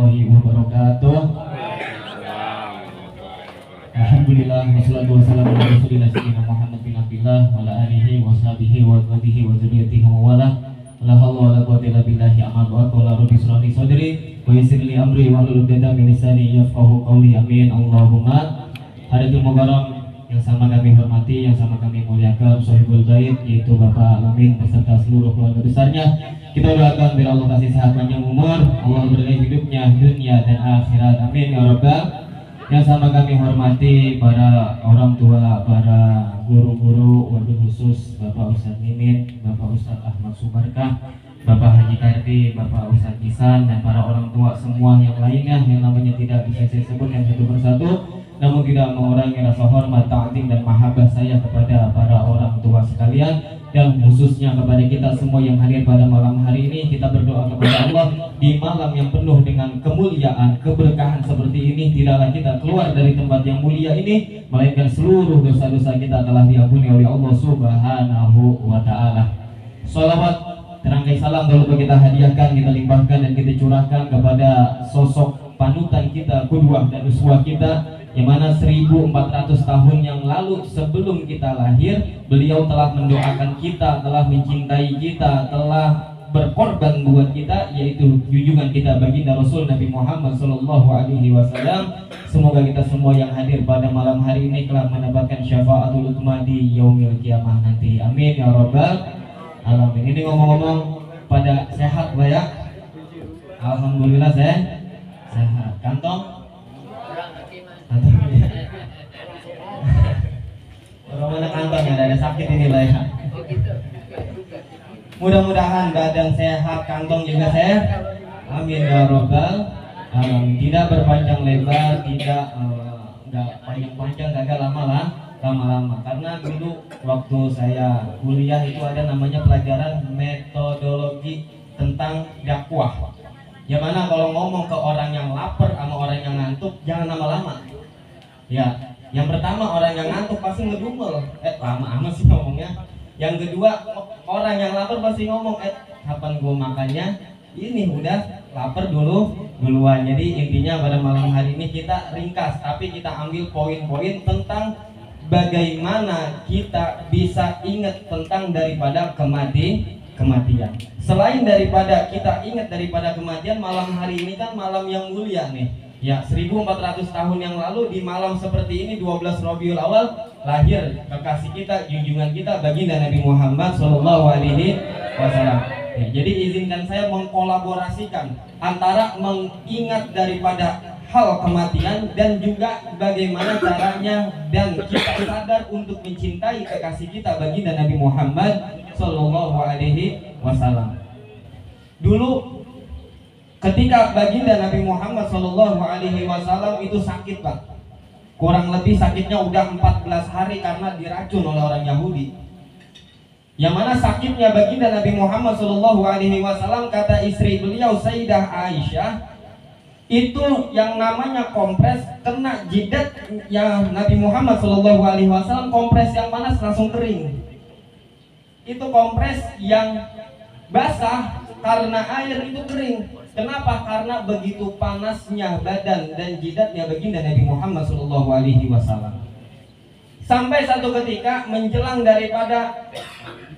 warahmatullahi wabarakatuh. Alhamdulillah wassalatu wassalamu ala rasulillah sayyidina Muhammad bin Abdillah wa ala alihi wa sahbihi wa azwajihi wa dzurriyyatihi wa wala. La haula wala quwwata illa billahi amma ba'du. Rabbi shrah li sadri wa yassir li amri wahlul 'uqdatam min lisani yafqahu qawli. Amin. Allahumma. Hadirin mubarak yang sama kami hormati, yang sama kami muliakan, Sohibul Bait, yaitu Bapak Alamin beserta seluruh keluarga besarnya. Kita doakan biar Allah kasih sehat panjang umur, Allah berkahi hidupnya dunia dan akhirat. Amin ya rabbal. Yang sama kami hormati para orang tua, para guru-guru, wabil khusus Bapak Ustadz Mimin, Bapak Ustadz Ahmad Subarkah, Bapak Haji Kardi, Bapak Ustadz Nisan, dan para orang tua semua yang lainnya yang namanya tidak bisa saya sebutkan satu persatu, namun tidak mengurangi rasa hormat, ta'zim dan mahabbah saya kepada para orang tua sekalian, dan khususnya kepada kita semua yang hadir pada malam hari ini. Kita berdoa kepada Allah di malam yang penuh dengan kemuliaan, keberkahan seperti ini, tidaklah kita keluar dari tempat yang mulia ini melainkan seluruh dosa-dosa kita telah diampuni oleh Allah Subhanahu wa ta'ala. Shalawat terangkai salam kalau kita hadiahkan, kita limpahkan dan kita curahkan kepada sosok panutan kita, qudwah dan uswah kita, yang mana 1400 tahun yang lalu sebelum kita lahir, beliau telah mendoakan kita, telah mencintai kita, telah berkorban buat kita, yaitu junjungan kita baginda Rasul Nabi Muhammad SAW. Semoga kita semua yang hadir pada malam hari ini telah mendapatkan syafaatul utsma di yaumil kiamah nanti. Amin ya rabbal alamin. Ini ngomong-ngomong pada sehat Pak ya? Alhamdulillah sehat. Kantong? Orang mana kantong ya, ada sakit ini lah ya. Mudah-mudahan badan sehat, kantong juga sehat. Amin ya robbal alamin. Tidak berpanjang lebar, tidak nggak panjang-panjang, kagak lama-lama. Karena dulu waktu saya kuliah itu ada namanya pelajaran metodologi tentang dakwah. Yang mana kalau ngomong ke orang yang lapar sama orang yang ngantuk jangan lama-lama. Ya, yang pertama orang yang ngantuk pasti ngedumel, lama amat sih ngomongnya. Yang kedua orang yang lapar pasti ngomong, kapan gua makannya? Ini udah lapar duluan. Jadi intinya pada malam hari ini kita ringkas, tapi kita ambil poin-poin tentang bagaimana kita bisa ingat tentang daripada kematian. Selain daripada kita ingat daripada kematian, malam hari ini kan malam yang mulia nih. Ya, 1400 tahun yang lalu di malam seperti ini 12 Rabiul Awal lahir kekasih kita, junjungan kita baginda Nabi Muhammad SAW. Ya, jadi izinkan saya mengkolaborasikan antara mengingat daripada hal kematian dan juga bagaimana caranya dan kita sadar untuk mencintai kekasih kita baginda Nabi Muhammad SAW. Dulu ketika baginda Nabi Muhammad SAW itu sakit Pak, kurang lebih sakitnya udah 14 hari karena diracun oleh orang Yahudi. Yang mana sakitnya baginda Nabi Muhammad SAW, kata istri beliau Sayyidah Aisyah, itu yang namanya kompres kena jidat yang Nabi Muhammad SAW, kompres yang panas langsung kering. Itu kompres yang basah karena air itu kering. Kenapa? Karena begitu panasnya badan dan jidatnya baginda Nabi Muhammad SAW. Sampai satu ketika menjelang daripada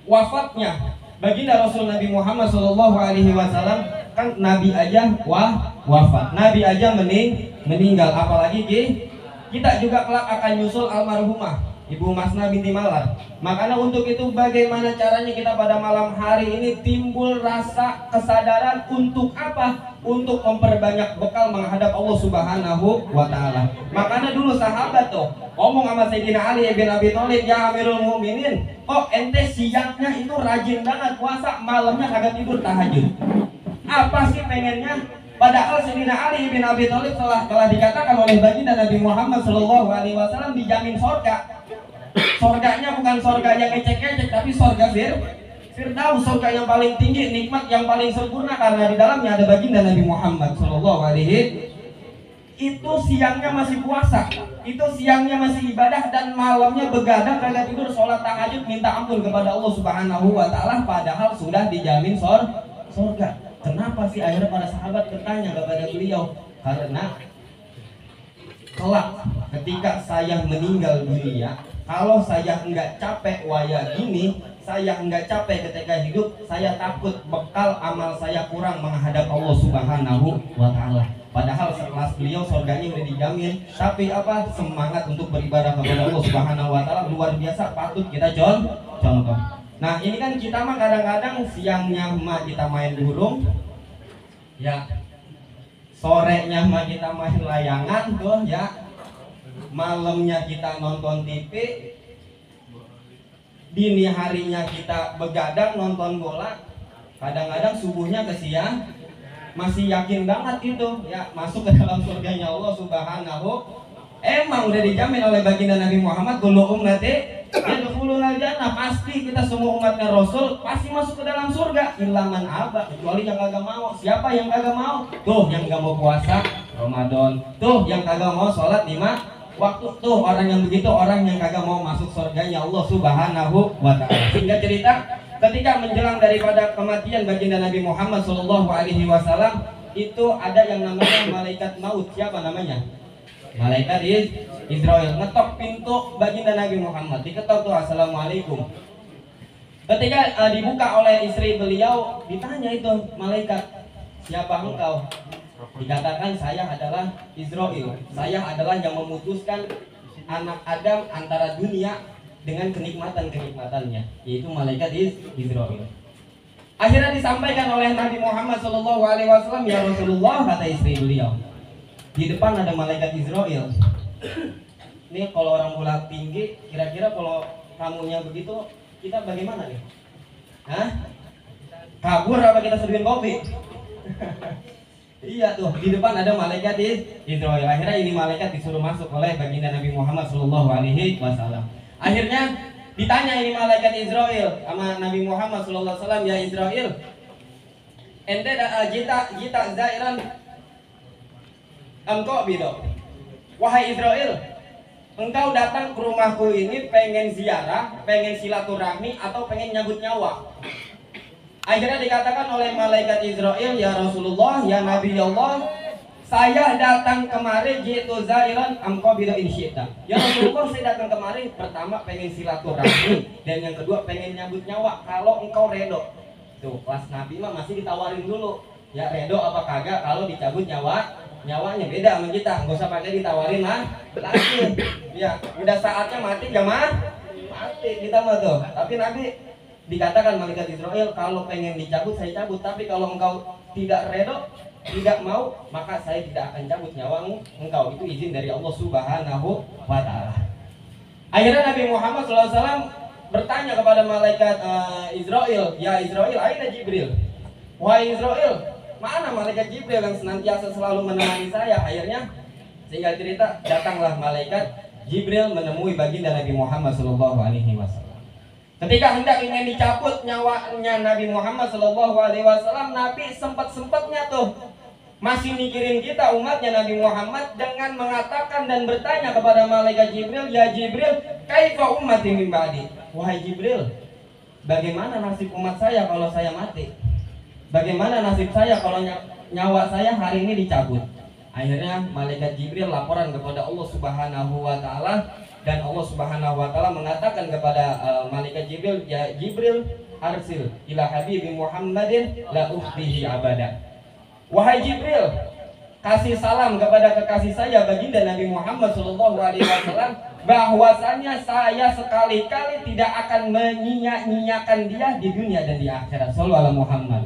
wafatnya baginda Rasul Nabi Muhammad SAW, kan Nabi aja wafat, Nabi aja meninggal, apalagi kita juga kelak akan nyusul almarhumah Ibu Masna binti Malar. Makanya untuk itu bagaimana caranya kita pada malam hari ini timbul rasa kesadaran untuk apa? Untuk memperbanyak bekal menghadap Allah Subhanahu wa ta'ala. Makanya dulu sahabat tuh ngomong sama Sayyidina Ali bin Abi Thalib, ya Amirul Mukminin, kok ente siangnya itu rajin banget puasa, malamnya kagak tidur tahajud. Apa sih pengennya? Padahal Sayyidina Ali bin Abi Thalib telah dikatakan oleh baginda Nabi Muhammad SAW dijamin surga. Surganya bukan surga yang ecek-ecek, tapi surga Firdaus, surga yang paling tinggi, nikmat yang paling sempurna, karena di dalamnya ada baginda Nabi Muhammad SAW. Itu siangnya masih puasa, itu siangnya masih ibadah, dan malamnya begadang kagak tidur, sholat tahajud, minta ampun kepada Allah Subhanahu wa ta'ala, padahal sudah dijamin surga. Kenapa sih akhirnya para sahabat bertanya kepada beliau? Karena kelak ketika saya meninggal dunia, kalau saya enggak capek waya gini, saya enggak capek ketika hidup, saya takut bekal amal saya kurang menghadap Allah Subhanahu wa Ta'ala. Padahal sekelas beliau surganya udah dijamin, tapi apa, semangat untuk beribadah kepada Allah Subhanahu wa Ta'ala luar biasa, patut kita contoh. Nah ini kan kita mah kadang-kadang siangnya mah kita main burung, ya sorenya mah kita main layangan tuh ya, malamnya kita nonton TV, dini harinya kita begadang nonton bola, kadang-kadang subuhnya ke siang masih yakin banget itu ya masuk ke dalam surganya Allah Subhanahu. Emang udah dijamin oleh baginda Nabi Muhammad, kullu ummati yadkhuluna jannah, pasti kita semua umatnya Rasul pasti masuk ke dalam surga, illa man aba, kecuali yang kagak mau. Siapa yang kagak mau? Tuh yang gak mau puasa Ramadan, tuh yang kagak mau sholat 5 waktu, tuh orang yang begitu, orang yang kagak mau masuk surganya Allah Subhanahu wa Ta'ala. Sehingga cerita ketika menjelang daripada kematian baginda Nabi Muhammad SAW, itu ada yang namanya malaikat maut. Siapa namanya? Malaikat Israel ngetok pintu baginda Nabi Muhammad, diketok tuh, assalamualaikum. Ketika dibuka oleh istri beliau, ditanya itu malaikat, siapa engkau? Dikatakan, saya adalah Israel, saya adalah yang memutuskan anak Adam antara dunia dengan kenikmatan-kenikmatannya, yaitu malaikat Israel. Akhirnya disampaikan oleh Nabi Muhammad SAW, ya Rasulullah, kata istri beliau, di depan ada malaikat Israel. Ini kalau orang bola tinggi, kira-kira kalau kamunya begitu, kita bagaimana nih? Hah? Kabur apa kita seduhin kopi? Iya tuh, di depan ada malaikat Israel. Akhirnya ini malaikat disuruh masuk oleh baginda Nabi Muhammad SAW. Akhirnya ditanya ini malaikat Israel sama Nabi Muhammad SAW, ya Israel, ente jita zairan engkau bido, wahai Israel, engkau datang ke rumahku ini pengen ziarah, pengen silaturahmi, atau pengen nyabut nyawa? Akhirnya dikatakan oleh malaikat Israel, ya Rasulullah, ya Nabi Allah, saya datang kemari jitu zairan engkau bido insyita. Ya Rasulullah, saya datang kemari pertama pengen silaturahmi, dan yang kedua pengen nyabut nyawa kalau engkau redo. Tuh, kelas Nabi mah masih ditawarin dulu, ya redo apa kagak kalau dicabut nyawanya. Beda sama kita, nggak usah pakai ditawarin mah lagi. Ya udah saatnya mati gak mati kita mah tuh. Tapi Nabi dikatakan malaikat Israel, kalau pengen dicabut saya cabut, tapi kalau engkau tidak redo, tidak mau, maka saya tidak akan cabut nyawamu engkau. Itu izin dari Allah Subhanahu wa Ta'ala. Akhirnya Nabi Muhammad SAW bertanya kepada malaikat Israel, ya Israel, aina Jibril, wahai Israel, mana malaikat Jibril yang senantiasa selalu menemani saya? Akhirnya singkat cerita, datanglah malaikat Jibril menemui baginda Nabi Muhammad SAW. Ketika hendak ingin dicabut nyawanya Nabi Muhammad SAW, Nabi sempat-sempatnya tuh masih mikirin kita umatnya Nabi Muhammad dengan mengatakan dan bertanya kepada malaikat Jibril, ya Jibril, kaifa ummati min ba'di? Wahai Jibril, bagaimana nasib umat saya kalau saya mati? Bagaimana nasib saya kalau nyawa saya hari ini dicabut? Akhirnya malaikat Jibril laporan kepada Allah Subhanahu wa Ta'ala, dan Allah Subhanahu wa Ta'ala mengatakan kepada malaikat Jibril, ya Jibril, arsil ila habibi Muhammadin la ukhtihi abada. Wahai Jibril, kasih salam kepada kekasih saya baginda Nabi Muhammad SAW, bahwasanya saya sekali-kali tidak akan menyia-nyiakan dia di dunia dan di akhirat. Shallallahu alaihi Muhammad.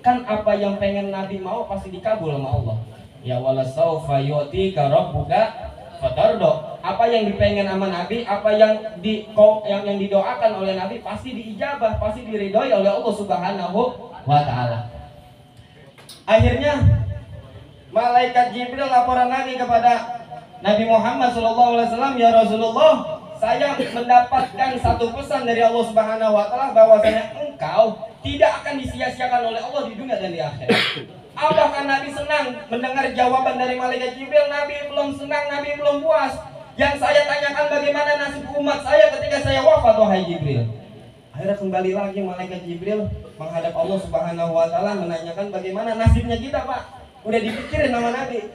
Kan apa yang pengen Nabi mau pasti dikabul sama Allah. Ya wala saufa yu'tika rabbuka fatardo. Apa yang dipengen sama Nabi, apa yang didoakan oleh Nabi pasti diijabah, pasti diridhoi oleh Allah Subhanahu wa Ta'ala. Akhirnya malaikat Jibril laporan lagi kepada Nabi Muhammad SAW, ya Rasulullah, saya mendapatkan satu pesan dari Allah Subhanahu wa Ta'ala, bahwasanya engkau tidak akan disia-siakan oleh Allah di dunia dan di akhirat. Apakah Nabi senang mendengar jawaban dari malaikat Jibril? Nabi belum senang, Nabi belum puas. Yang saya tanyakan, bagaimana nasib umat saya ketika saya wafat, wahai Jibril? Akhirnya kembali lagi malaikat Jibril menghadap Allah Subhanahu wa taala menanyakan bagaimana nasibnya kita, Pak. Udah dipikirin sama Nabi.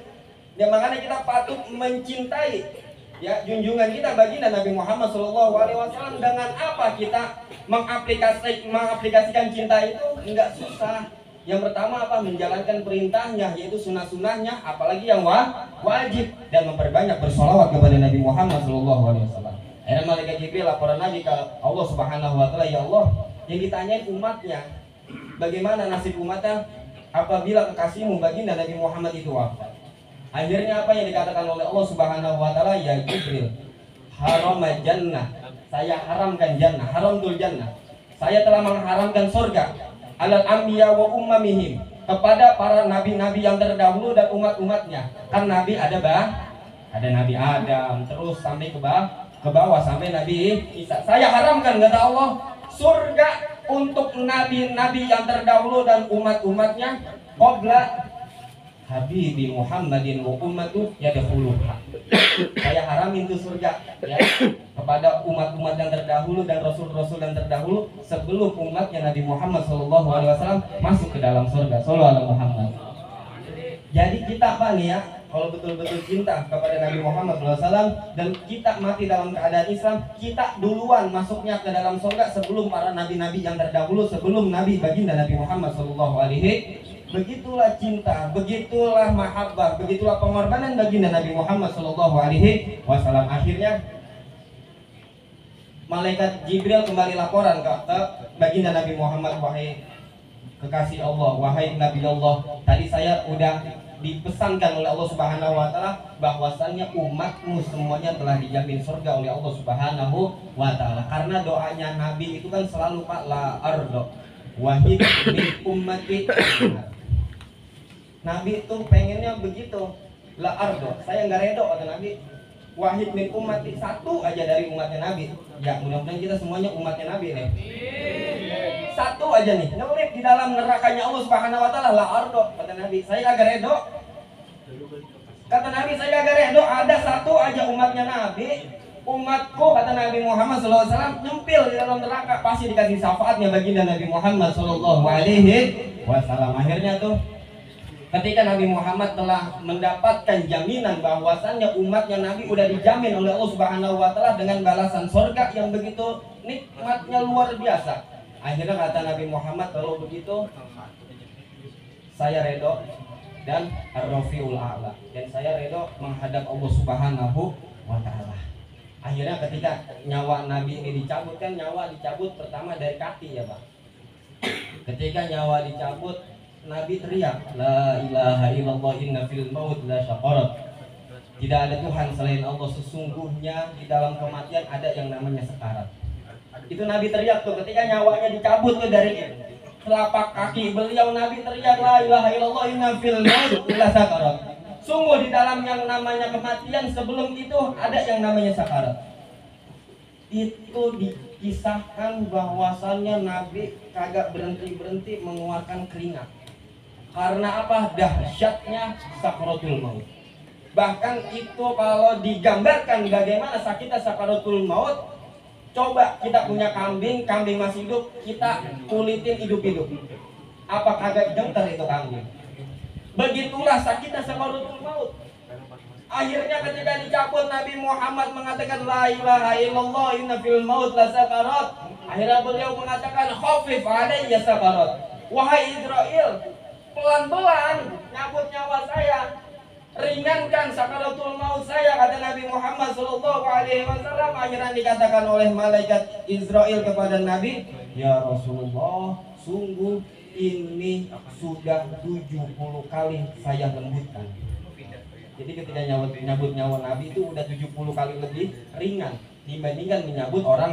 Ya makanya kita patut mencintai ya junjungan kita baginda Nabi Muhammad SAW. Dengan apa kita mengaplikasikan cinta itu? Enggak susah. Yang pertama apa? Menjalankan perintahnya, yaitu sunnah-sunnahnya, apalagi yang wajib, dan memperbanyak bersolawat kepada Nabi Muhammad SAW. Akhirnya malaikat Jibril laporan Nabi ke Allah Subhanahu wa taala, ya Allah, yang ditanyain umatnya, bagaimana nasib umatnya apabila kekasihmu baginda Nabi Muhammad itu wafat. Akhirnya apa yang dikatakan oleh Allah Subhanahu wa taala, ya Jibril, haram jannah, saya haramkan jannah, haramul jannah, saya telah mengharamkan surga alal anbiya wa ummamihim, kepada para nabi-nabi yang terdahulu dan umat-umatnya. Kan nabi ada Nabi Adam, terus sampai ke bawah sampai Nabi Isa. Saya haramkan, kata Allah, surga untuk nabi-nabi yang terdahulu dan umat-umatnya qabla Habibi Muhammadin wa ummatu yadkhuluha. Saya haramin itu surga ya, kepada umat-umat yang terdahulu dan rasul-rasul yang terdahulu sebelum umatnya Nabi Muhammad SAW masuk ke dalam surga. Shallallahu alaihi Muhammad. Jadi kita Pak nih ya, kalau betul-betul cinta kepada Nabi Muhammad SAW dan kita mati dalam keadaan Islam, kita duluan masuknya ke dalam surga sebelum para nabi-nabi yang terdahulu, sebelum Nabi baginda Nabi Muhammad SAW. Begitulah cinta, begitulah mahabbah, begitulah pengorbanan baginda Nabi Muhammad SAW. Akhirnya malaikat Jibril kembali laporan ke baginda Nabi Muhammad, wahai kekasih Allah, wahai Nabi Allah, tadi saya udah dipesankan oleh Allah Subhanahu wa taala bahwasannya umatmu semuanya telah dijamin surga oleh Allah Subhanahu wa taala. Karena doanya Nabi itu kan selalu Pak, la ardo wahid min ummati. Nabi itu pengennya begitu, la ardo, saya nggak redo, kata Nabi, wahid min ummati, satu aja dari umatnya Nabi. Ya mudah-mudahan kita semuanya umatnya Nabi nih. Satu aja nih, ngelip di dalam nerakanya Allah Subhanahu wa taala, la ardo, kata Nabi, saya agak redo. Kata Nabi, saya agak redo, ada satu aja umatnya Nabi, umatku, kata Nabi Muhammad SAW, nyempil di dalam neraka, pasti dikasih syafaatnya baginda Nabi Muhammad SAW. Akhirnya tuh ketika Nabi Muhammad telah mendapatkan jaminan bahwasannya umatnya Nabi udah dijamin oleh Allah Subhanahu wa taala dengan balasan surga yang begitu nikmatnya luar biasa. Akhirnya kata Nabi Muhammad, kalau begitu saya redo dan ar-rafiul a'la, dan saya redo menghadap Allah Subhanahu wa taala. Akhirnya ketika nyawa Nabi ini dicabut, kan nyawa dicabut pertama dari kaki ya Pak. Ketika nyawa dicabut, Nabi teriak, la ilaha illallah inna fil maut la syaqarat. Tidak ada Tuhan selain Allah, sesungguhnya di dalam kematian ada yang namanya sekarat. Itu Nabi teriak tuh ketika nyawanya dicabut tuh dari telapak kaki beliau. Nabi teriak, la ilaha illallah inna fil maut la syaqarat. Sungguh di dalam yang namanya kematian sebelum itu ada yang namanya sakarat. Itu dikisahkan bahwasannya Nabi kagak berhenti-berhenti mengeluarkan keringat. Karena apa? Dahsyatnya sakaratul maut. Bahkan itu kalau digambarkan bagaimana sakitnya sakaratul maut, coba kita punya kambing masih hidup, kita kulitin hidup-hidup. Apa kagak jengker itu kambing? Begitulah sakitnya sakaratul maut. Akhirnya ketika dicabut, Nabi Muhammad mengatakan la ilaha illallah inna fil maut la sakarat. Akhirnya beliau mengatakan khafif alayya sakarat. Wahai Israel, pelan-pelan nyabut nyawa saya, ringankan sakaratul maut saya, kata Nabi Muhammad SAW. Akhirnya dikatakan oleh malaikat Israel kepada Nabi, ya Rasulullah, sungguh ini sudah 70 kali saya lembutkan. Jadi ketika nyabut nyawa Nabi itu udah 70 kali lebih ringan dibandingkan menyabut orang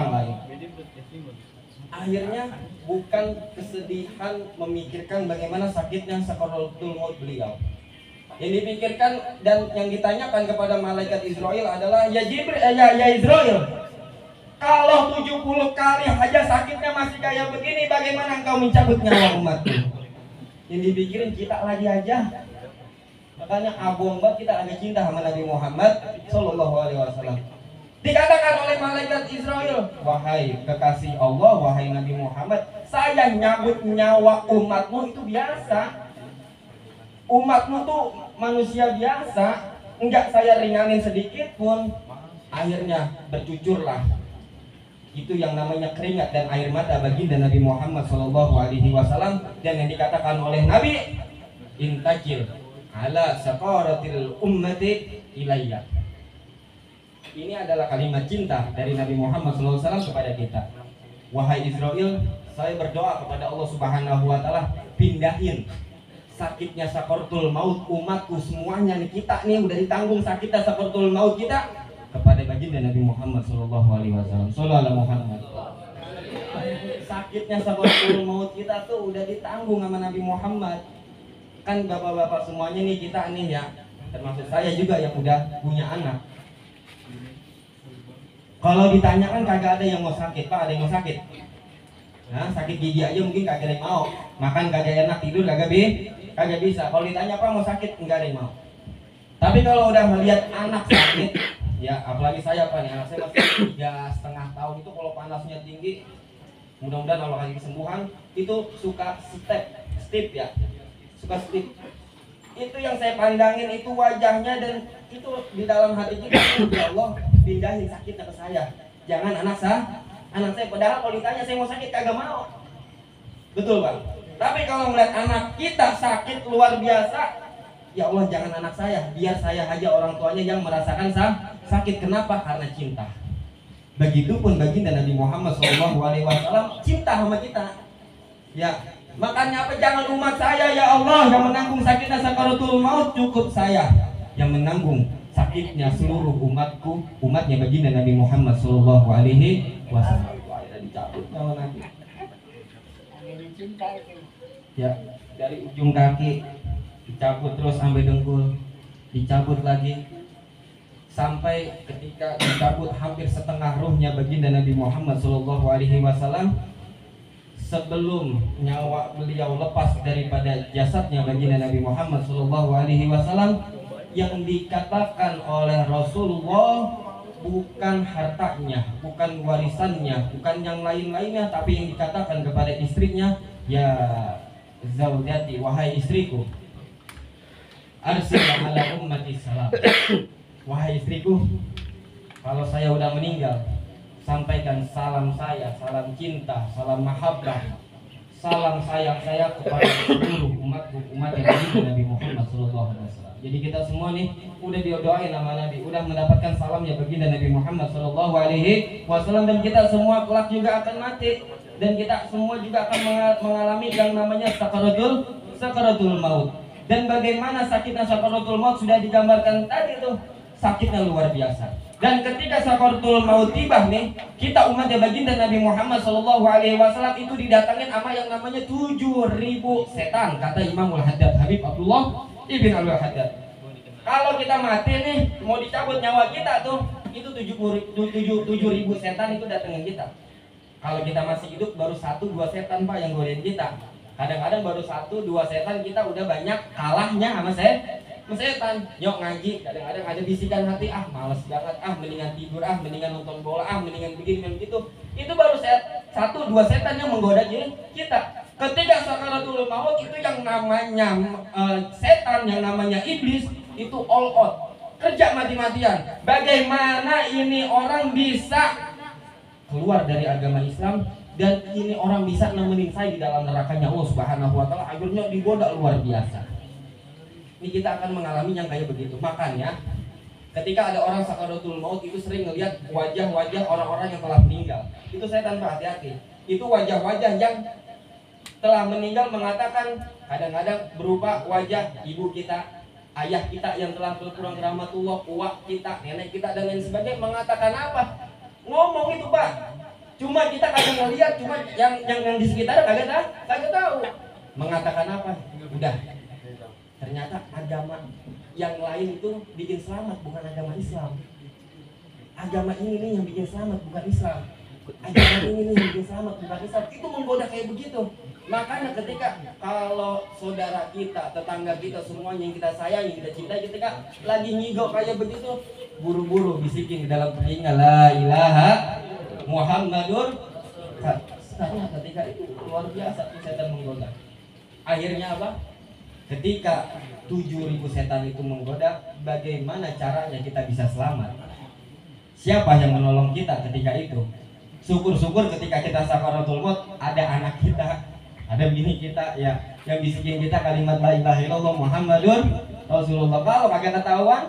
lain. Akhirnya bukan kesedihan memikirkan bagaimana sakitnya sakaratul maut beliau. Yang dipikirkan dan yang ditanyakan kepada malaikat Israel adalah, ya Jibril, ya Israel, kalau 70 kali aja sakitnya masih kayak begini, bagaimana engkau mencabut nyawa umatku? Yang dipikirin kita lagi aja. Makanya abong banget kita agak cinta sama Nabi Muhammad SAW. Dikatakan oleh malaikat Israel, wahai kekasih Allah, wahai Nabi Muhammad, saya nyabut nyawa umatmu itu biasa. Umatmu tuh manusia biasa, enggak saya ringanin sedikit pun. Akhirnya bercucurlah itu yang namanya keringat dan air mata baginda Nabi Muhammad SAW, dan yang dikatakan oleh Nabi, intakil ala saqaratil ummati ilayya. Ini adalah kalimat cinta dari Nabi Muhammad SAW kepada kita. Wahai Israel, saya berdoa kepada Allah Subhanahu wa Ta'ala, pindahin sakitnya sakaratul maut umatku semuanya nih. Kita nih udah ditanggung sakitnya sakaratul maut kita kepada baginda Nabi Muhammad SAW. Sallallahu Muhammad. Sakitnya sakaratul maut kita tuh udah ditanggung sama Nabi Muhammad. Kan bapak-bapak semuanya nih kita nih ya, termasuk saya juga yang udah punya anak. Kalau ditanyakan kagak ada yang mau sakit, Pak, ada yang mau sakit? Nah, sakit gigi aja mungkin kagak ada yang mau. Makan kagak enak, tidur kagak bisa. Kalau ditanya Pak mau sakit, enggak ada yang mau. Tapi kalau udah melihat anak sakit, ya apalagi saya Pak nih, anak saya masih 3,5 tahun itu kalau panasnya tinggi, mudah-mudahan Allah kasih kesembuhan, itu suka stip ya, suka stip. Itu yang saya pandangin itu wajahnya, dan itu di dalam hati kita, ya Allah pindahin sakitnya ke saya, jangan anak saya. Padahal kalau ditanya saya mau sakit kagak mau, betul Bang. Tapi kalau melihat anak kita sakit luar biasa, ya Allah jangan anak saya, biar saya aja orang tuanya yang merasakan sakit. Kenapa? Karena cinta. Begitupun baginda Nabi Muhammad SAW cinta sama kita. Ya, makanya apa? Jangan umat saya ya Allah yang menanggung sakitnya sakaratul maut, cukup saya yang menanggung sakitnya seluruh umatku, umatnya baginda Nabi Muhammad SAW. Dicabut nyawa Nabi. Ya, dari ujung kaki dicabut terus sampai dengkul, dicabut lagi sampai ketika dicabut hampir setengah ruhnya baginda Nabi Muhammad SAW. Sebelum nyawa beliau lepas daripada jasadnya baginda Nabi Muhammad SAW, yang dikatakan oleh Rasulullah bukan hartanya, bukan warisannya, bukan yang lain-lainnya, tapi yang dikatakan kepada istrinya, ya zaujati, wahai istriku, arsil ala ummati salam. Wahai istriku, kalau saya udah meninggal, sampaikan salam saya, salam cinta, salam mahabbah, salam sayang saya kepada seluruh umatku, umat yang Nabi Muhammad SAW. Jadi kita semua nih udah diodoain sama Nabi, udah mendapatkan salamnya baginda Nabi Muhammad SAW, dan kita semua kelak juga akan mati, dan kita semua juga akan mengalami yang namanya sakaratul maut. Dan bagaimana sakitnya sakaratul maut sudah digambarkan tadi tuh, sakitnya luar biasa. Dan ketika sakaratul maut tiba nih, kita umatnya baginda Nabi Muhammad SAW itu didatangin sama yang namanya 7.000 setan, kata Imamul Haddad Habib Abdullah Ibn Al-Haddad. Kalau kita mati nih, mau dicabut nyawa kita tuh, itu 7.000 setan itu datangin kita. Kalau kita masih hidup baru 1-2 setan Pak yang godain kita. Kadang-kadang baru 1-2 setan kita udah banyak kalahnya sama setan. Yuk ngaji, kadang-kadang ada bisikan hati, ah males banget, ah mendingan tidur, ah mendingan nonton bola, ah mendingan begini dan begitu. Itu baru 1-2 setan yang menggoda kita. Ketika sakaratul maut itu yang namanya setan, yang namanya iblis itu all out, kerja mati-matian. Bagaimana ini orang bisa keluar dari agama Islam, dan ini orang bisa nemenin saya di dalam nerakanya Allah Subhanahu wa Ta'ala, akhirnya digoda luar biasa. Ini kita akan mengalami yang kayak begitu. Makanya ketika ada orang sakaratul maut itu sering ngelihat wajah-wajah orang-orang yang telah meninggal. Itu saya tanpa hati-hati. Itu wajah-wajah yang telah meninggal mengatakan, kadang-kadang berupa wajah ibu kita, ayah kita yang telah berkurang rahmatullah, uwak kita, nenek kita dan lain sebagainya, mengatakan apa? Ngomong itu Pak. Cuma kita kagak ngeliat, cuma yang di sekitar kagak tahu. Mengatakan apa? Udah. Ternyata agama yang lain itu bikin selamat, bukan agama Islam. Agama ini nih yang bikin selamat, bukan Islam. Agama ini nih yang bikin selamat, bukan Islam. Itu menggoda kayak begitu. Makanya ketika kalau saudara kita, tetangga kita, semuanya yang kita sayangi, kita cintai, ketika lagi ngigau kayak begitu, buru-buru bisikin di dalam telinga, la ilaha Muhammadur. Karena ketika itu luar biasa tuh setan menggoda. Akhirnya apa? Ketika 7.000 setan itu menggoda, bagaimana caranya kita bisa selamat? Siapa yang menolong kita ketika itu? Syukur-syukur ketika kita sakaratul maut ada anak kita, ada bini kita ya yang bisikin kita kalimat la ilaha illallah Muhammadur Rasulullah. Kalau kagak ketahuan,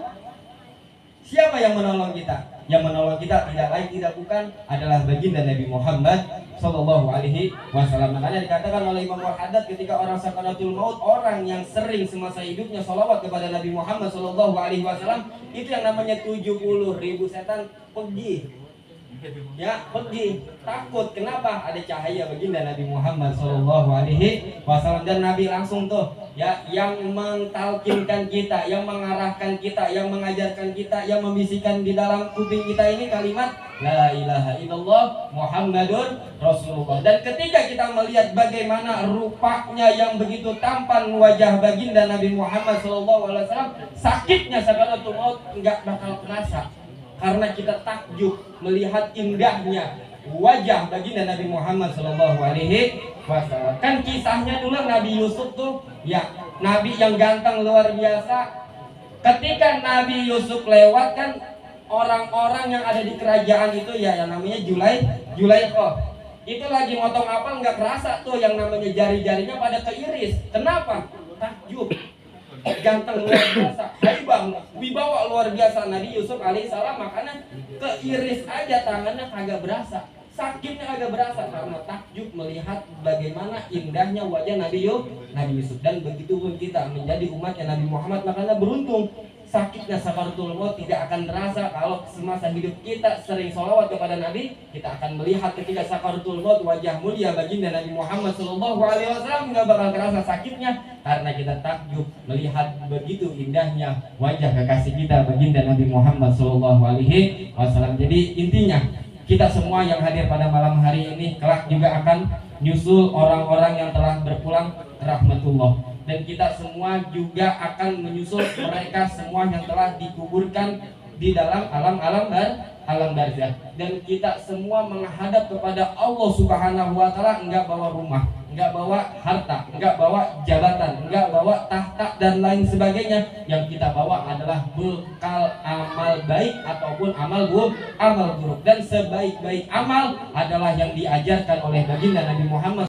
siapa yang menolong kita? Yang menolong kita tidak lain tidak bukan adalah baginda Nabi Muhammad Sallallahu Alaihi Wasallam. Makanya dikatakan oleh Imam Al-Haddad ketika orang sakaratul maut, orang yang sering semasa hidupnya sholawat kepada Nabi Muhammad Sallallahu Alaihi Wasallam, itu yang namanya 70.000 setan pergi. Ya pergi, takut. Kenapa? Ada cahaya baginda Nabi Muhammad Sallallahu Alaihi Wasallam, dan Nabi langsung tuh ya yang mentalkinkan kita, yang mengarahkan kita, yang mengajarkan kita, yang membisikkan di dalam kuping kita ini kalimat la ilaha illallah Muhammadur Rasulullah. Dan ketika kita melihat bagaimana rupanya yang begitu tampan wajah baginda Nabi Muhammad Sallallahu Alaihi Wasallam, sakitnya sakaratul maut nggak bakal terasa. Karena kita takjub melihat indahnya wajah baginda Nabi Muhammad Sallallahu Alaihi Wasallam. Kan kisahnya dulu Nabi Yusuf tuh, ya Nabi yang ganteng luar biasa. Ketika Nabi Yusuf lewat kan orang-orang yang ada di kerajaan itu ya yang namanya Julaikho itu lagi motong apel, nggak kerasa tuh yang namanya jari-jarinya pada keiris. Kenapa? Takjub. Ganteng luar biasa, haibah, wibawa luar biasa Nabi Yusuf alaihissalam. Makanya keiris aja tangannya kagak berasa, sakitnya agak berasa karena takjub melihat bagaimana indahnya wajah Nabi Yusuf. Dan begitu pun kita menjadi umatnya Nabi Muhammad, makanya beruntung sakitnya sakaratul maut tidak akan terasa kalau semasa hidup kita sering sholawat kepada Nabi. Kita akan melihat ketika sakaratul maut wajah mulia baginda Nabi Muhammad Sallallahu Alaihi Wasallam, nggak bakal terasa sakitnya karena kita takjub melihat begitu indahnya wajah kekasih kita baginda Nabi Muhammad Sallallahu Alaihi Wasallam. Jadi intinya kita semua yang hadir pada malam hari ini kelak juga akan nyusul orang-orang yang telah berpulang ke rahmatullah. Dan kita semua juga akan menyusul mereka semua yang telah dikuburkan di dalam alam barzah. Dan kita semua menghadap kepada Allah Subhanahu wa Ta'ala, enggak bawa rumah, enggak bawa harta, enggak bawa jabatan, enggak bawa tahta dan lain sebagainya. Yang kita bawa adalah bekal amal baik ataupun amal buruk. Dan sebaik-baik amal adalah yang diajarkan oleh baginda Nabi Muhammad